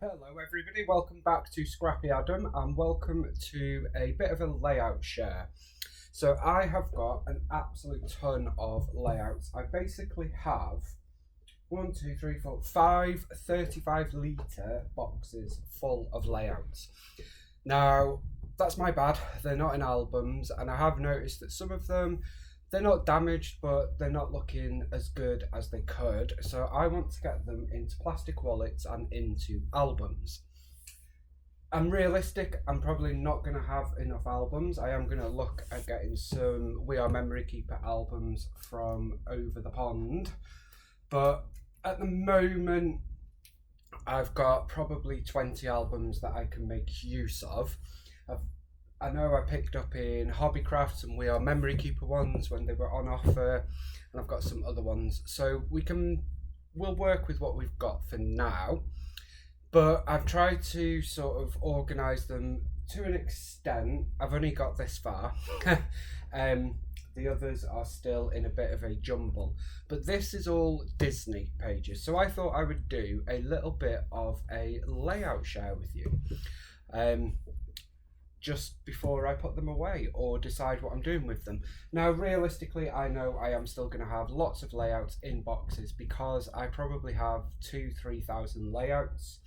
Hello everybody, welcome back to Scrappy Adam and welcome to a bit of a layout share. So I have got an absolute ton of layouts. I basically have 5 35-litre boxes full of layouts. Now that's my bad, they're not in albums, and I have noticed that some of them, they're not damaged, but they're not looking as good as they could. So I want to get them into plastic wallets and into albums. I'm realistic, I'm probably not going to have enough albums. I am going to look at getting some We Are Memory Keeper albums from over the pond. But at the moment, I've got probably 20 albums that I can make use of. I know I picked up in Hobbycraft some We Are Memory Keeper ones when they were on offer, and I've got some other ones. So we'll work with what we've got for now. But I've tried to sort of organise them to an extent. I've only got this far. The others are still in a bit of a jumble. But this is all Disney pages. So I thought I would do a little bit of a layout share with you. Just before I put them away or decide what I'm doing with them. Now, realistically, I know I am still going to have lots of layouts in boxes because I probably have 2,000-3,000 layouts,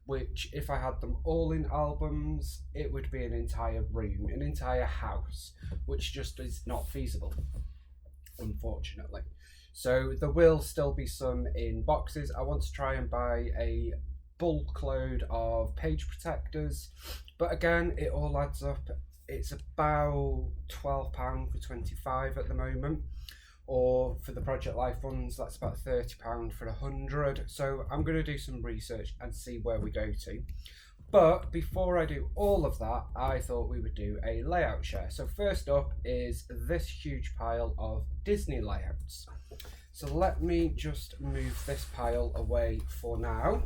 which if I had them all in albums, it would be an entire room, an entire house, which just is not feasible, unfortunately. So there will still be some in boxes. I want to try and buy a bulk load of page protectors, but again, it all adds up. It's about £12 for 25 at the moment, or for the Project Life ones, that's about £30 for 100. So I'm going to do some research and see where we go to. But before I do all of that, I thought we would do a layout share. So first up is this huge pile of Disney layouts. So let me just move this pile away for now.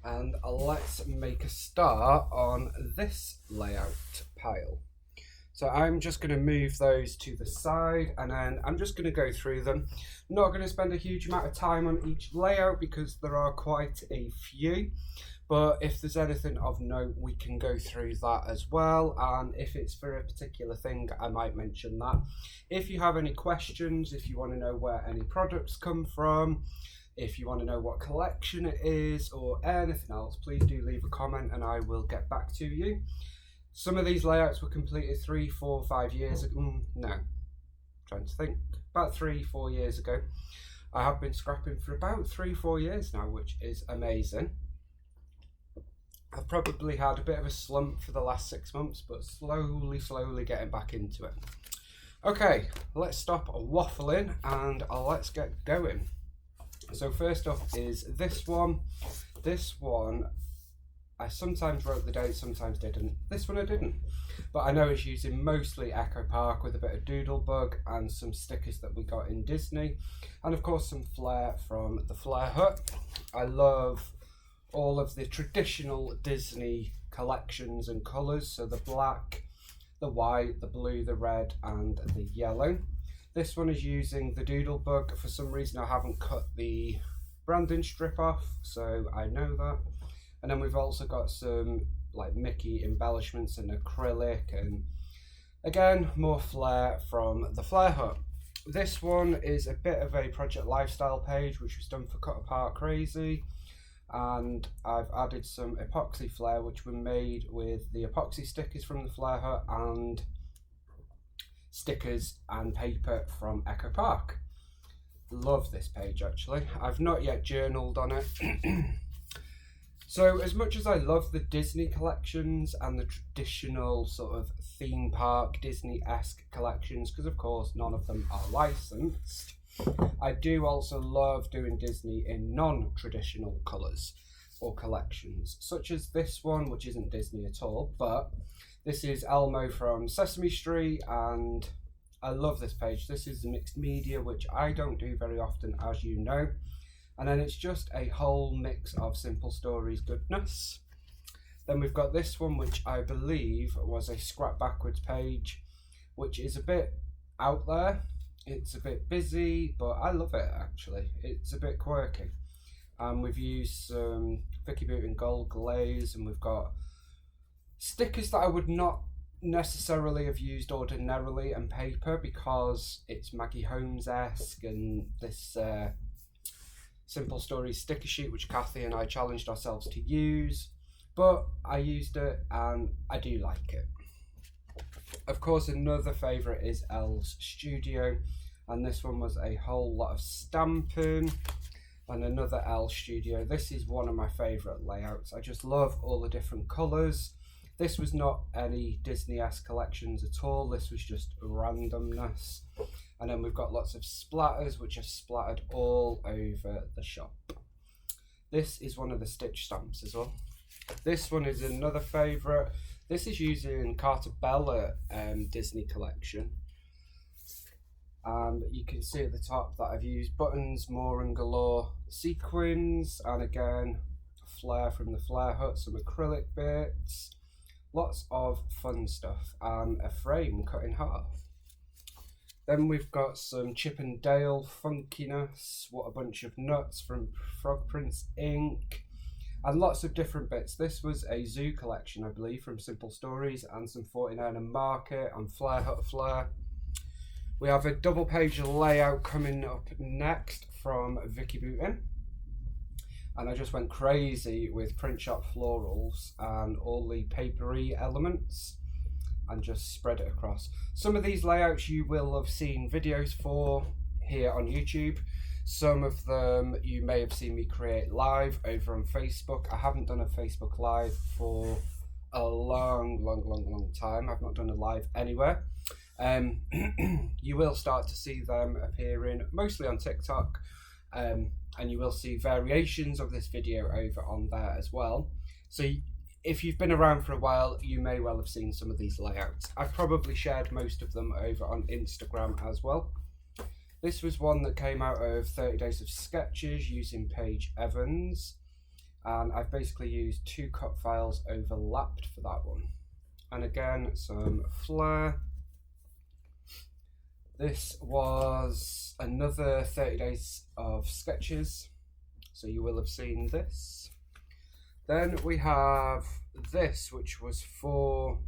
And let's make a start on this layout pile. So I'm just going to move those to the side, and then I'm just going to go through them. Not going to spend a huge amount of time on each layout because there are quite a few, but if there's anything of note, we can go through that as well. And if it's for a particular thing, I might mention that. If you have any questions, if you want to know where any products come from, if you want to know what collection it is or anything else, please do leave a comment and I will get back to you. Some of these layouts were completed 3, 4, 5 years ago. No, trying to think. About 3, 4 years ago. I have been scrapping for about 3, 4 years now, which is amazing. I've probably had a bit of a slump for the last 6 months, but slowly getting back into it. Okay, let's stop waffling and let's get going. So first up is this one. This one, I sometimes wrote the date, sometimes didn't. This one I didn't. But I know it's using mostly Echo Park with a bit of Doodlebug and some stickers that we got in Disney. And of course some flair from the Flair Hut. I love all of the traditional Disney collections and colours. So the black, the white, the blue, the red and the yellow. This one is using the Doodlebug. For some reason I haven't cut the branding strip off, so I know that. And then we've also got some like Mickey embellishments and acrylic, and again more flair from the Flair Hut. This one is a bit of a Project Lifestyle page which was done for Cut Apart Crazy, and I've added some epoxy flair which were made with the epoxy stickers from the Flair Hut and stickers and paper from Echo Park. Love this page actually. I've not yet journaled on it. So as much as I love the Disney collections and the traditional sort of theme park Disney-esque collections, because of course none of them are licensed, I do also love doing Disney in non-traditional colours or collections, such as this one, which isn't Disney at all, but this is Elmo from Sesame Street, and I love this page. This is mixed media, which I don't do very often, as you know. And then it's just a whole mix of Simple Stories goodness. Then we've got this one, which I believe was a Scrap Backwards page, which is a bit out there. It's a bit busy, but I love it actually. It's a bit quirky. and we've used some Vicky Booten gold glaze, and we've got stickers that I would not necessarily have used ordinarily, and paper because it's Maggie Holmes-esque, and this Simple Stories sticker sheet which Kathy and I challenged ourselves to use, but I used it and I do like it. Of course, another favourite is Elle's Studio, and this one was a whole lot of stamping. And another Elle Studio. This is one of my favourite layouts. I just love all the different colours. This was not any Disney-esque collections at all. This was just randomness. And then we've got lots of splatters which are splattered all over the shop. This is one of the stitch stamps as well. This one is another favourite. This is using Carter Bella Disney collection. And you can see at the top that I've used Buttons, More and Galore sequins, and again Flare from the Flare Hut, some acrylic bits, lots of fun stuff, and a frame cut in half. Then we've got some Chip and Dale funkiness, What a Bunch of Nuts from Frog Prince Ink, and lots of different bits. This was a zoo collection, I believe, from Simple Stories, and some 49 and Market and Flare Hut Flare. We have a double page layout coming up next from Vicky Booten, and I just went crazy with print shop florals and all the papery elements and just spread it across. Some of these layouts you will have seen videos for here on YouTube. Some of them you may have seen me create live over on Facebook. I haven't done a Facebook live for a long time. I've not done a live anywhere. You will start to see them appearing mostly on TikTok, and you will see variations of this video over on there as well. So if you've been around for a while, you may well have seen some of these layouts. I've probably shared most of them over on Instagram as well. This was one that came out of 30 Days of Sketches using Paige Evans, and I've basically used 2 cut files overlapped for that one. And again, some Flare. This was another 30 Days of Sketches, so you will have seen this. Then we have this, which was for,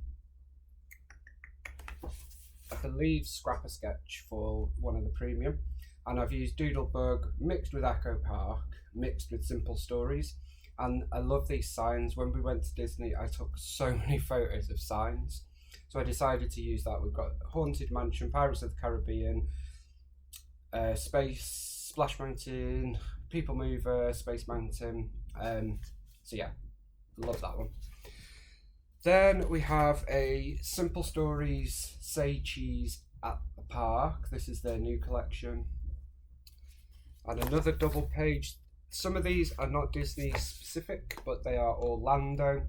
I believe, Scrapper Sketch for one of the premium. And I've used Doodlebug mixed with Echo Park, mixed with Simple Stories. And I love these signs. When we went to Disney, I took so many photos of signs. So I decided to use that. We've got Haunted Mansion, Pirates of the Caribbean, Space, Splash Mountain, People Mover, Space Mountain. So yeah, love that one. Then we have a Simple Stories Say Cheese at the Park. This is their new collection. And another double page. Some of these are not Disney specific, but they are Orlando.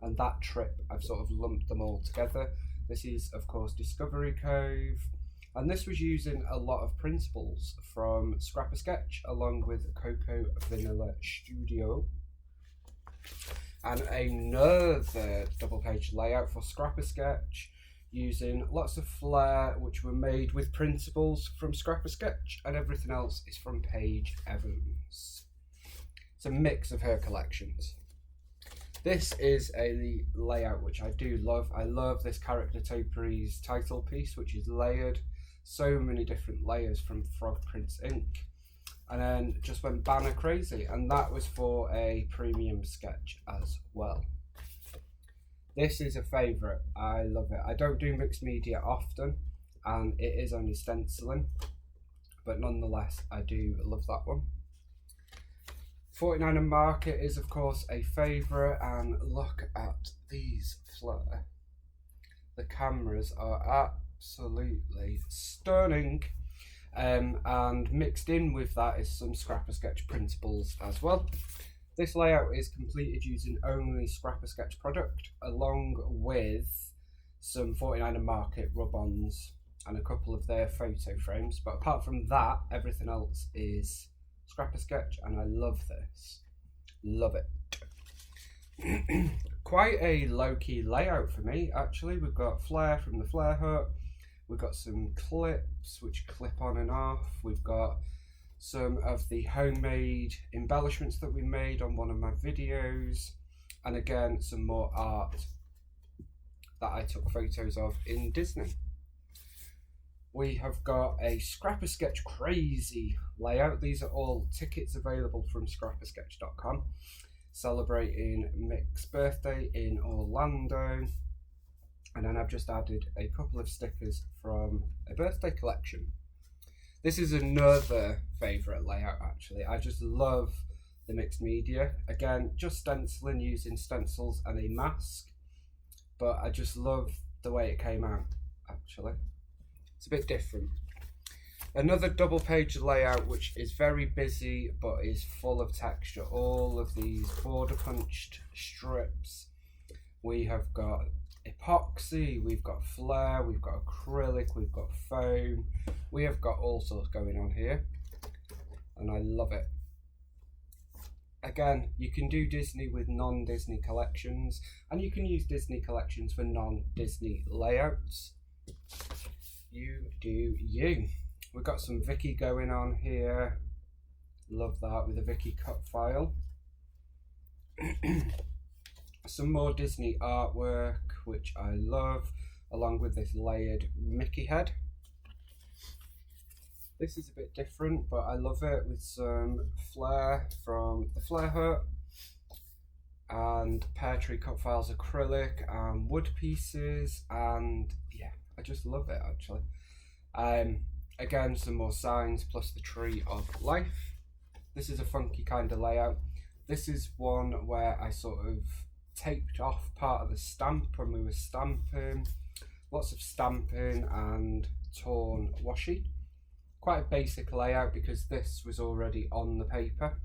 And that trip, I've sort of lumped them all together. This is, of course, Discovery Cove. And this was using a lot of principles from Scrapper Sketch, along with Cocoa Vanilla Studio. And another double page layout for Scrapper Sketch, using lots of flair, which were made with principles from Scrapper Sketch, and everything else is from Paige Evans. It's a mix of her collections. This is a layout which I do love. I love this Character Topiaries title piece, which is layered. So many different layers from Frog Prince Ink. And then just went banner crazy. And that was for a premium sketch as well. This is a favourite. I love it. I don't do mixed media often, and it is only stenciling. But nonetheless, I do love that one. 49 and Market is, of course, a favourite, and look at these flare. The cameras are absolutely stunning, and mixed in with that is some Scrapper Sketch principles as well. This layout is completed using only Scrapper Sketch product, along with some 49 and Market rub-ons and a couple of their photo frames, but apart from that, everything else is Scrapper Sketch, and I love this. Love it. Quite a low-key layout for me, actually. We've got Flare from the Flare Hut. We've got some clips which clip on and off. We've got some of the homemade embellishments that we made on one of my videos, and again some more art that I took photos of in Disney. We have got a Scrapper Sketch crazy layout. These are all tickets available from scrappersketch.com, celebrating Mick's birthday in Orlando. And then I've just added a couple of stickers from a birthday collection. This is another favourite layout actually. I just love the mixed media. Again, just stenciling using stencils and a mask, but I just love the way it came out actually. It's a bit different. Another double page layout which is very busy but is full of texture. All of these border punched strips. We have got epoxy, we've got flair, we've got acrylic, we've got foam. We have got all sorts going on here and I love it. Again, you can do Disney with non-Disney collections, and you can use Disney collections for non-Disney layouts. You do you. We've got some Vicky going on here. Love that, with a Vicky cut file. Some more Disney artwork, which I love, along with this layered Mickey head. This is a bit different, but I love it, with some flair from the Flair Hut and pear tree cut files, acrylic and wood pieces, and yeah, I just love it actually. Again, some more signs plus the tree of life. This is a funky kind of layout. This is one where I sort of taped off part of the stamp when we were stamping. Lots of stamping and torn washi. Quite a basic layout because this was already on the paper.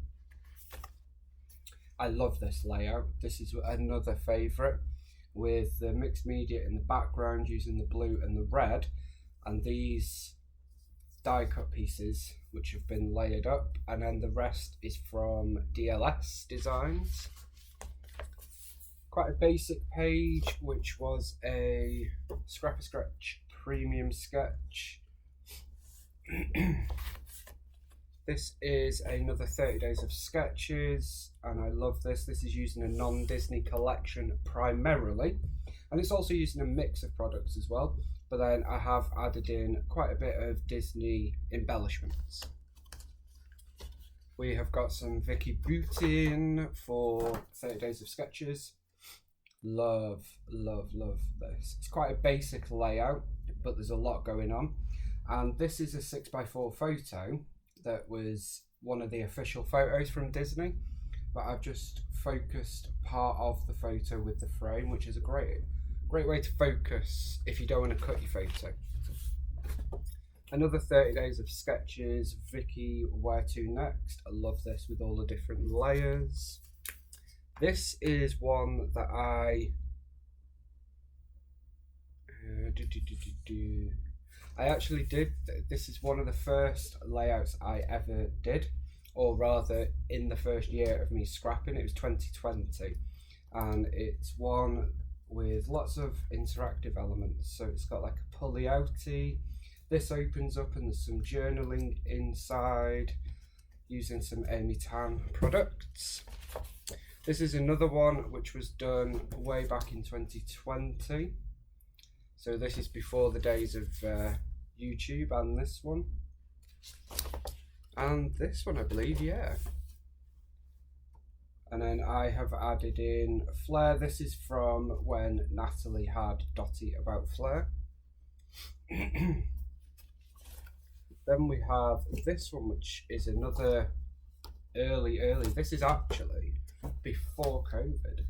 I love this layout. This is another favourite, with the mixed media in the background using the blue and the red, and these die cut pieces which have been layered up, and then the rest is from DLS Designs. Quite a basic page, which was a Scrapper Sketch premium sketch. This is another 30 days of sketches, and I love this. This is using a non-Disney collection primarily, and it's also using a mix of products as well, but then I have added in quite a bit of Disney embellishments. We have got some Vicky Boutin for 30 days of sketches. Love, love, love this. It's quite a basic layout, but there's a lot going on. And this is a 6x4 photo that was one of the official photos from Disney, but I've just focused part of the photo with the frame, which is a great way to focus if you don't want to cut your photo. Another 30 days of sketches, Vicky Where To Next. I love this with all the different layers. This is one that I actually did. This is one of the first layouts I ever did, or rather in the first year of me scrapping. It was 2020, and it's one with lots of interactive elements. So it's got like a pulley outie. This opens up and there's some journaling inside using some Amy Tan products. This is another one which was done way back in 2020. So this is before the days of YouTube, and this one. And this one, I believe, yeah. And then I have added in Flair. This is from when Natalie had Dotty About Flair. Then we have this one, which is another early. This is actually before COVID.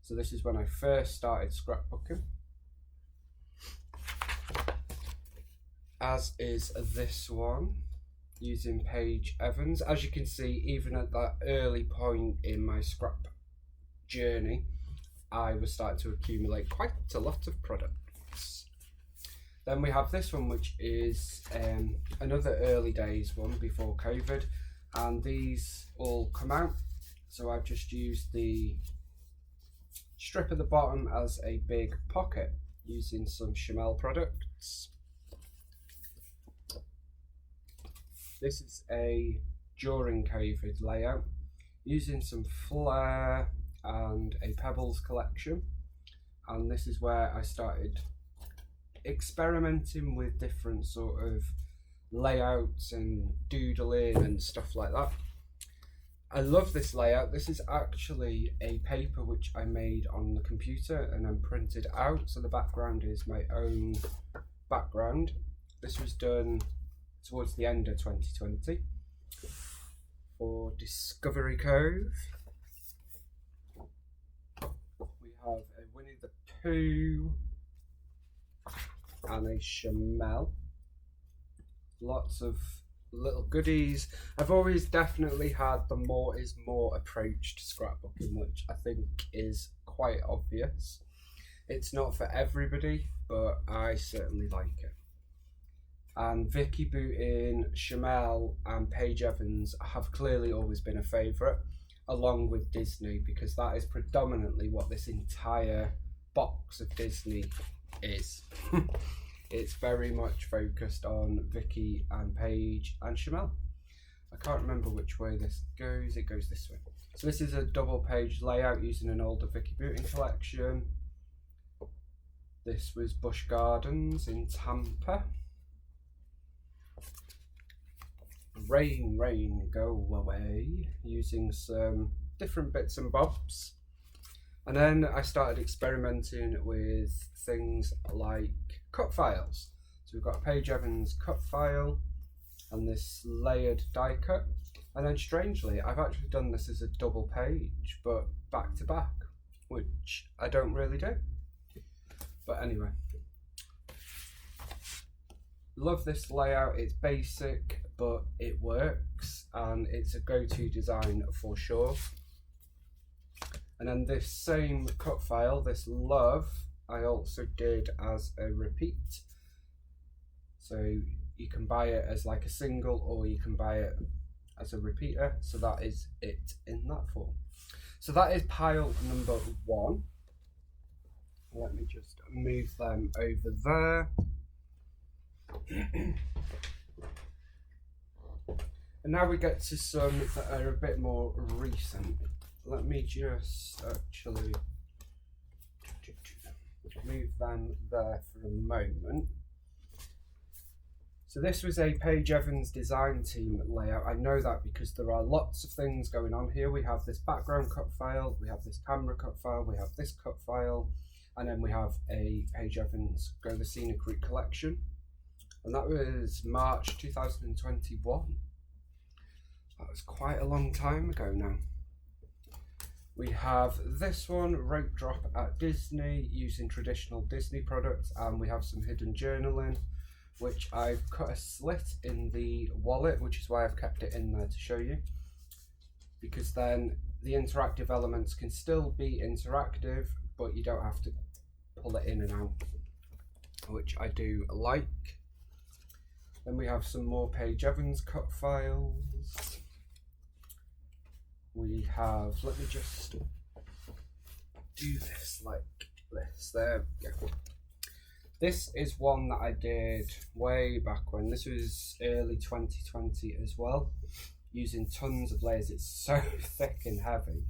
So this is when I first started scrapbooking. As is this one, using Paige Evans. As you can see, even at that early point in my scrap journey, I was starting to accumulate quite a lot of products. Then we have this one, which is another early days one before COVID, and these all come out. So I've just used the strip at the bottom as a big pocket using some Chamel products. This is a during COVID layout using some flair and a pebbles collection, and this is where I started experimenting with different sort of layouts and doodling and stuff like that. I love this layout. This is actually a paper which I made on the computer and then printed out, so the background is my own background. This was done towards the end of 2020 for Discovery Cove. We have a Winnie the Pooh and a Chamel. Lots of little goodies. I've always definitely had the more is more approach to scrapbooking, which I think is quite obvious. It's not for everybody, but I certainly like it. And Vicky Boutin, Chamel and Paige Evans have clearly always been a favourite, along with Disney, because that is predominantly what this entire box of Disney is. It's very much focused on Vicky and Paige and Chamel. I can't remember which way this goes. It goes this way. So this is a double page layout using an older Vicky Boutin collection. This was Busch Gardens in Tampa. Rain, rain, go away, using some different bits and bobs. And then I started experimenting with things like cut files. So we've got a Paige Evans cut file and this layered die cut. And then strangely, I've actually done this as a double page, but back to back, which I don't really do. But anyway, love this layout. It's basic, but it works, and it's a go-to design for sure. And then this same cut file, this Love, I also did as a repeat. So you can buy it as like a single, or you can buy it as a repeater. So that is it in that form. So that is pile number 1. Let me just move them over there. And now we get to some that are a bit more recent. Let me just actually move them there for a moment. So this was a Paige Evans design team layout. I know that because there are lots of things going on here. We have this background cut file, we have this camera cut file, we have this cut file, and then we have a Paige Evans Go the Scenic Route collection. And that was March 2021. That was quite a long time ago now. We have this one, Rope Drop at Disney, using traditional Disney products, and we have some hidden journaling, which I've cut a slit in the wallet, which is why I've kept it in there to show you, because then the interactive elements can still be interactive, but you don't have to pull it in and out, which I do like. Then we have some more Paige Evans cut files. We have, let me just do this like this, there we go. This is one that I did way back when. This was early 2020 as well, using tons of layers. It's so thick and heavy,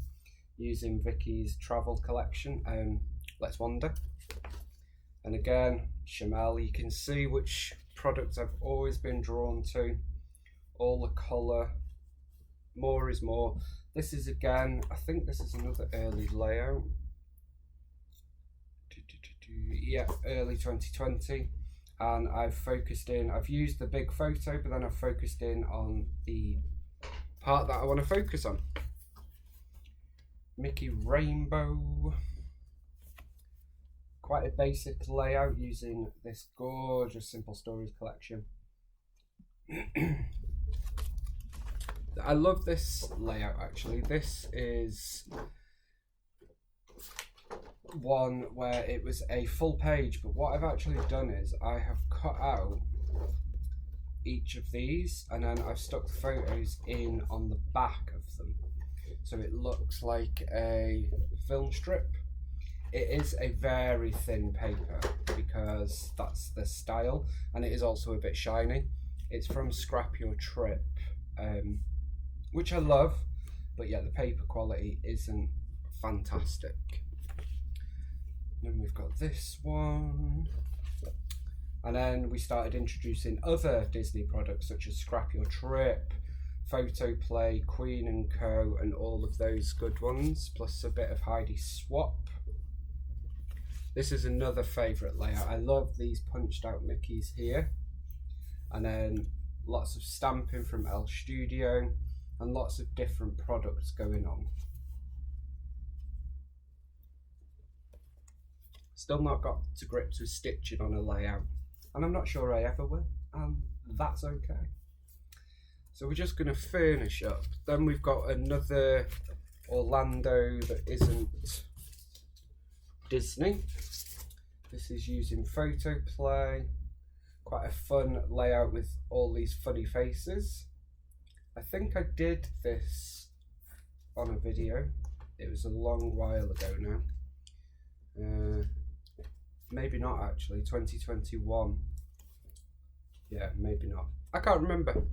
using Vicky's travel collection, Let's Wander. And again, Chamel, you can see which products I've always been drawn to. All the colour, more is more. This is again, I think this is another early layout. Yeah, early 2020. And I've focused in, I've used the big photo, but then I've focused in on the part that I want to focus on. Mickey Rainbow. Quite a basic layout using this gorgeous Simple Stories collection. I love this layout actually. This is one where it was a full page, but what I've actually done is I have cut out each of these and then I've stuck the photos in on the back of them, so it looks like a film strip. It is a very thin paper because that's the style, and it is also a bit shiny. It's from Scrap Your Trip, which I love, but yeah, the paper quality isn't fantastic. Then we've got this one. And then we started introducing other Disney products such as Scrap Your Trip, Photo Play, Queen & Co, and all of those good ones, plus a bit of Heidi Swap. This is another favourite layout. I love these punched out Mickeys here. And then lots of stamping from El Studio and lots of different products going on. Still not got to grips with stitching on a layout, and I'm not sure I ever will, and that's okay. So we're just going to furnish up. Then we've got another Orlando that isn't Disney. This is using Photo Play. Quite a fun layout with all these funny faces. I think I did this on a video. It was a long while ago now. Maybe not actually, 2021. Yeah, maybe not. I can't remember.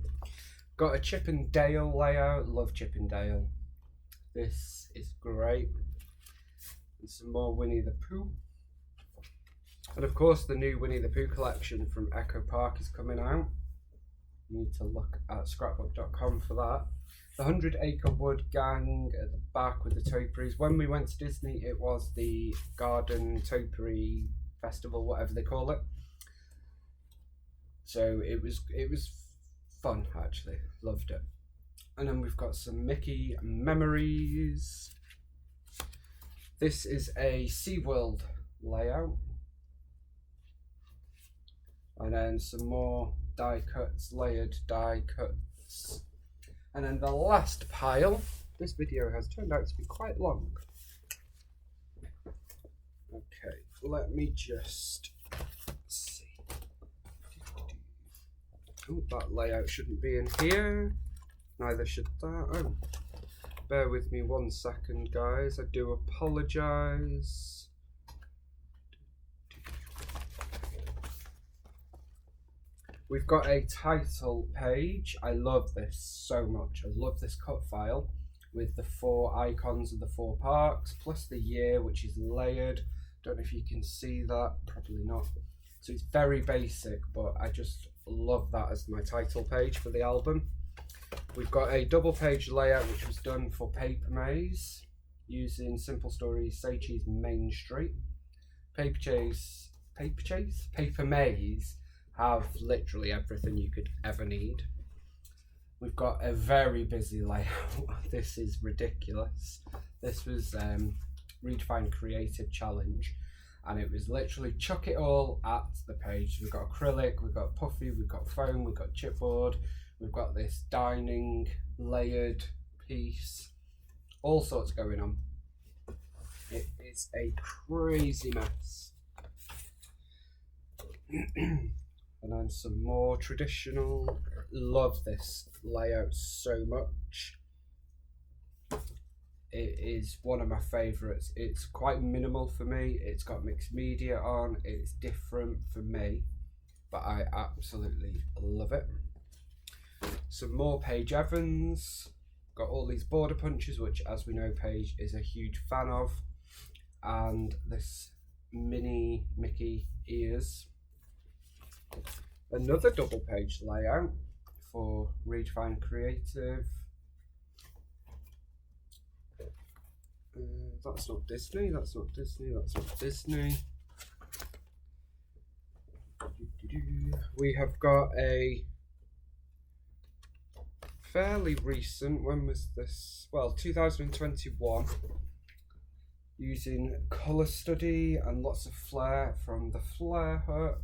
Got a Chip and Dale layout. Love Chip and Dale. This is great. And some more Winnie the Pooh. And of course the new Winnie the Pooh collection from Echo Park is coming out. You need to look at scrapbook.com for that. The 100 Acre Wood Gang at the back with the topiaries. When we went to Disney, it was the Garden Topiary Festival, whatever they call it. So it was fun actually. Loved it. And then we've got some Mickey memories. This is a SeaWorld layout. And then some more die cuts, layered die cuts. And then the last pile, this video has turned out to be quite long. Okay, let me just see. Oh, that layout shouldn't be in here. Neither should that. Oh, bear with me 1 second, guys. I do apologise. We've got a title page. I love this so much. I love this cut file with the 4 icons of the 4 parks, plus the year, which is layered. Don't know if you can see that, probably not. So it's very basic, but I just love that as my title page for the album. We've got a double page layout which was done for Paper Maze using Simple Stories, Say Cheese Main Street. Paper Maze have literally everything you could ever need. We've got a very busy layout. This is ridiculous. This was Redefine Creative Challenge, and it was literally chuck it all at the page. We've got acrylic, we've got puffy, we've got foam, we've got chipboard, we've got this dining layered piece, all sorts going on. It is a crazy mess. And then some more traditional. Love this layout so much. It is one of my favourites. It's quite minimal for me. It's got mixed media on. It's different for me, but I absolutely love it. Some more Paige Evans. Got all these border punches, which, as we know, Paige is a huge fan of. And this mini Mickey ears. Another double page layout for Redefine Creative. That's not Disney, that's not Disney, that's not Disney. We have got a fairly recent, when was this? Well, 2021. Using colour study and lots of flair from the Flare Hut.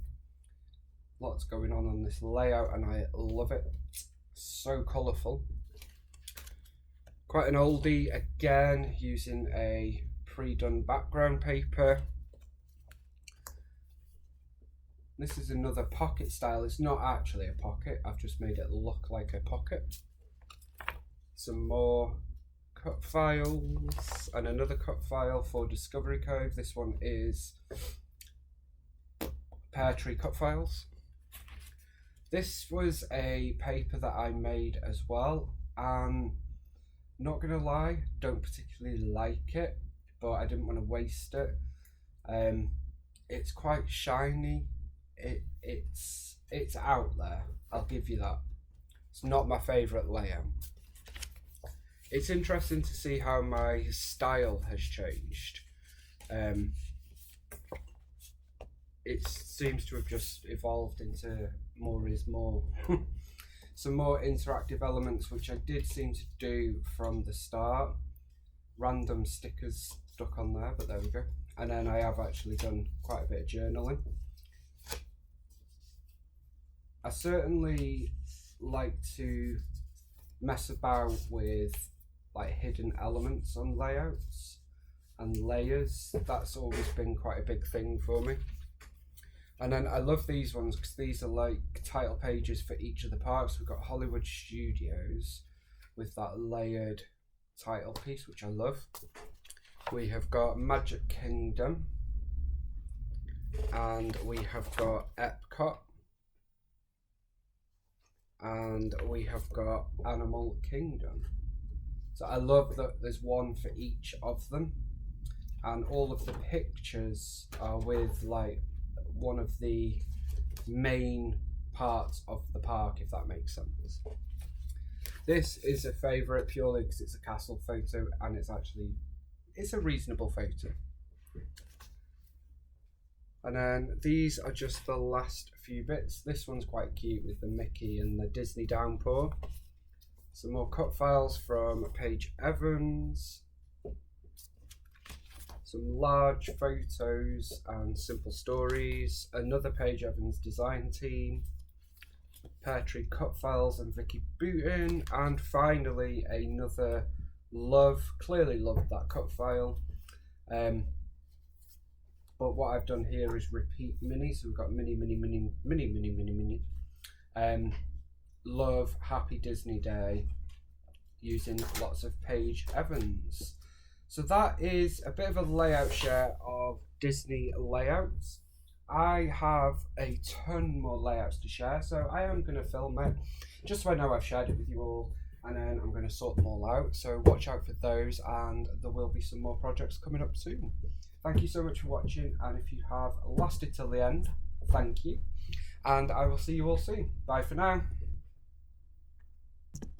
Lots going on this layout and I love it. So colourful. Quite an oldie again, using a pre-done background paper. This is another pocket style. It's not actually a pocket, I've just made it look like a pocket. Some more cut files and another cut file for Discovery Cove. This one is Pear Tree cut files. This was a paper that I made as well, and not gonna lie, don't particularly like it, but I didn't want to waste it. It's quite shiny. It's out there. I'll give you that. It's not my favourite layout. It's interesting to see how my style has changed. It seems to have just evolved into more is more. Some more interactive elements, which I did seem to do from the start. Random stickers stuck on there, but there we go. And then I have actually done quite a bit of journaling. I certainly like to mess about with like hidden elements on layouts and layers. That's always been quite a big thing for me. And then I love these ones because these are like title pages for each of the parks. We've got Hollywood Studios with that layered title piece, which I love. We have got Magic Kingdom, and we have got Epcot, and we have got Animal Kingdom. So I love that there's one for each of them, and all of the pictures are with like one of the main parts of the park, if that makes sense. This is a favourite purely because it's a castle photo, and it's a reasonable photo. And then these are just the last few bits. This one's quite cute with the Mickey and the Disney downpour. Some more cut files from Paige Evans. Some large photos and simple stories. Another Paige Evans design team. Pear Tree cut files and Vicky Booten. And finally another clearly loved that cut file. But what I've done here is repeat mini. So we've got mini. Love Happy Disney Day using lots of Paige Evans. So that is a bit of a layout share of Disney layouts. I have a ton more layouts to share, so I am going to film it just so I know I've shared it with you all, and then I'm going to sort them all out. So watch out for those, and there will be some more projects coming up soon. Thank you so much for watching, and if you have lasted till the end, thank you. And I will see you all soon. Bye for now.